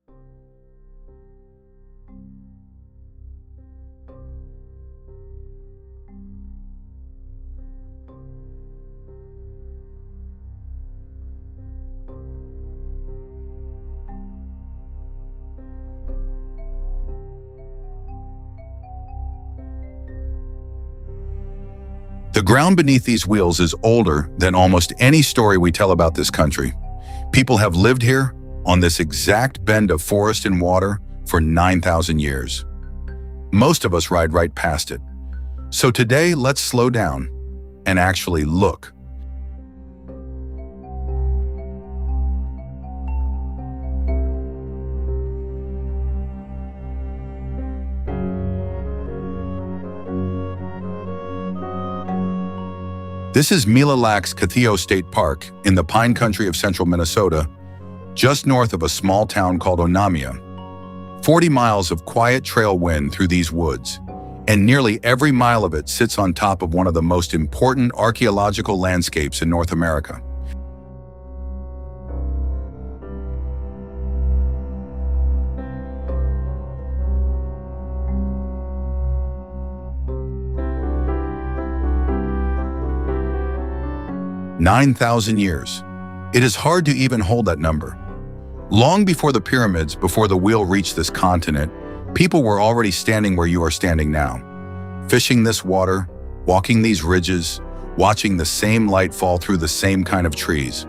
The ground beneath these wheels is older than almost any story we tell about this country. People have lived here on this exact bend of forest and water for 9,000 years. Most of us ride right past it. So today, let's slow down and actually look. This is Mille Lacs Kathio State Park in the pine country of central Minnesota, just north of a small town called Onamia. 40 miles of quiet trail wind through these woods, and nearly every mile of it sits on top of one of the most important archaeological landscapes in North America. "9,000 years. It is hard to even hold that number. Long before the pyramids, before the wheel reached this continent, people were already standing where you are standing now, fishing this water, walking these ridges, watching the same light fall through the same kind of trees.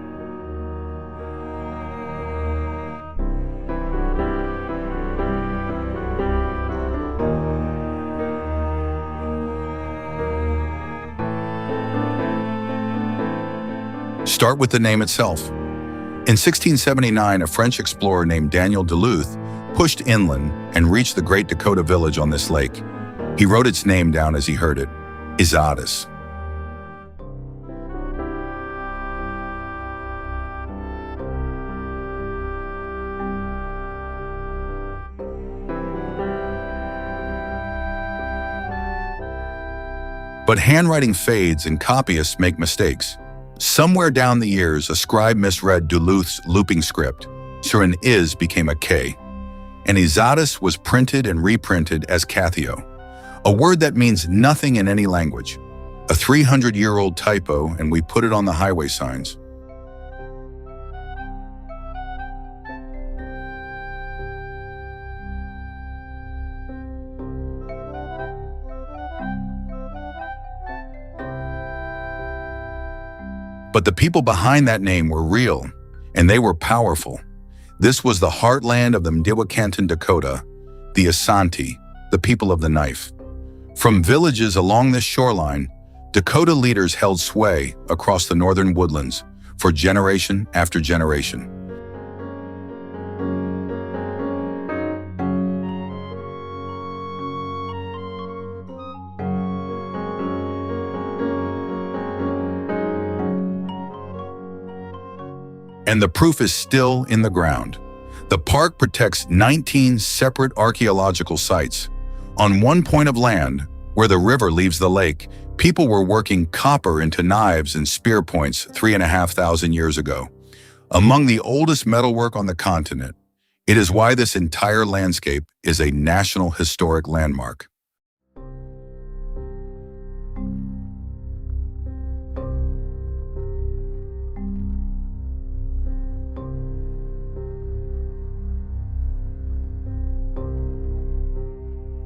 Start with the name itself. In 1679, a French explorer named Daniel du Luth pushed inland and reached the Great Dakota village on this lake. He wrote its name down as he heard it, Izatys. But handwriting fades and copyists make mistakes. Somewhere down the years, a scribe misread du Luth's looping script, so an is became a k, and Izatys was printed and reprinted as Kathio, a word that means nothing in any language, a 300-year-old typo, and we put it on the highway signs. But the people behind that name were real, and they were powerful. This was the heartland of the Mdewakanton Dakota, the Isanti, the people of the knife. From villages along this shoreline, Dakota leaders held sway across the northern woodlands for generation after generation. And the proof is still in the ground. The park protects 19 separate archaeological sites. On one point of land, where the river leaves the lake, people were working copper into knives and spear points 3,500 years ago. Among the oldest metalwork on the continent, it is why this entire landscape is a National Historic Landmark.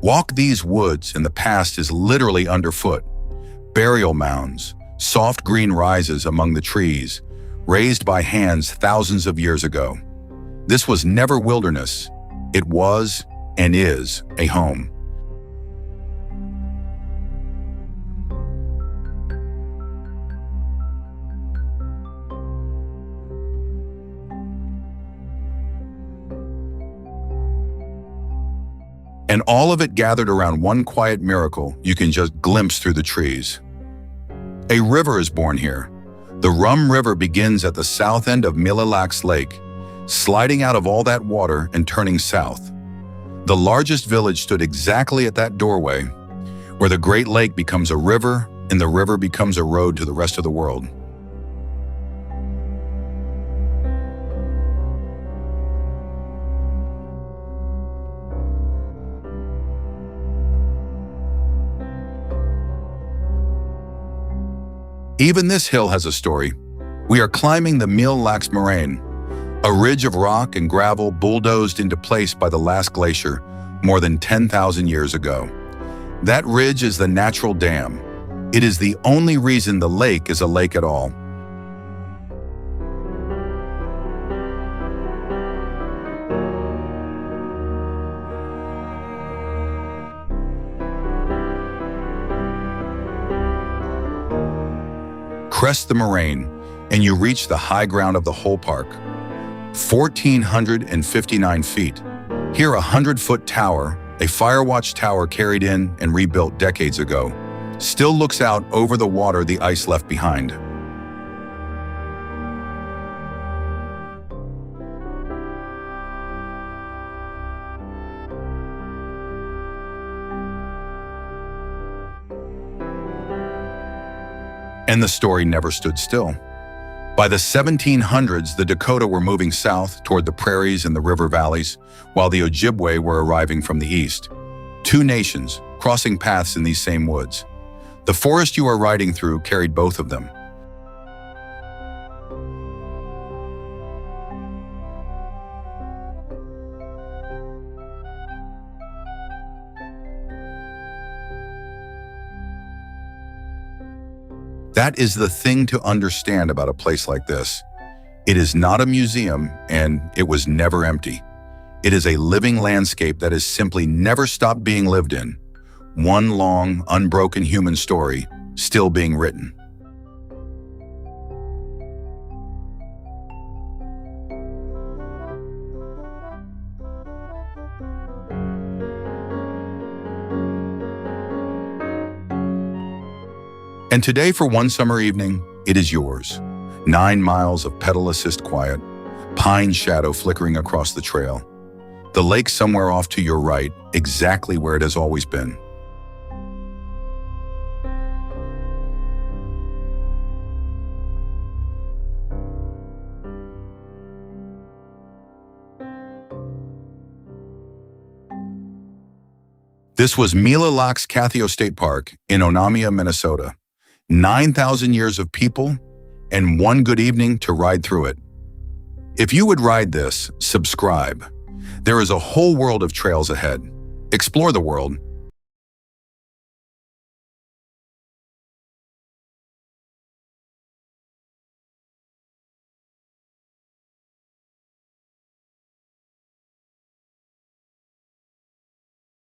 Walk these woods and the past is literally underfoot. Burial mounds, soft green rises among the trees, raised by hands thousands of years ago. This was never wilderness. It was and is a home. And all of it gathered around one quiet miracle you can just glimpse through the trees. A river is born here. The Rum River begins at the south end of Mille Lacs Lake, sliding out of all that water and turning south. The largest village stood exactly at that doorway, where the Great Lake becomes a river and the river becomes a road to the rest of the world. Even this hill has a story. We are climbing the Mille Lacs Moraine, a ridge of rock and gravel bulldozed into place by the last glacier more than 10,000 years ago. That ridge is the natural dam. It is the only reason the lake is a lake at all. Crest the moraine, and you reach the high ground of the whole park. 1,459 feet. Here, a 100-foot tower, a firewatch tower carried in and rebuilt decades ago, still looks out over the water the ice left behind. And the story never stood still. By the 1700s, the Dakota were moving south toward the prairies and the river valleys, while the Ojibwe were arriving from the east. Two nations crossing paths in these same woods. The forest you are riding through carried both of them. That is the thing to understand about a place like this. It is not a museum, and it was never empty. It is a living landscape that has simply never stopped being lived in. One long, unbroken human story, still being written. And today, for one summer evening, it is yours. 9 miles of pedal-assist quiet, pine shadow flickering across the trail. The lake somewhere off to your right, exactly where it has always been. This was Mille Lacs Kathio State Park in Onamia, Minnesota. 9,000 years of people and one good evening to ride through it. If you would ride this, subscribe. There is a whole world of trails ahead. Explore the world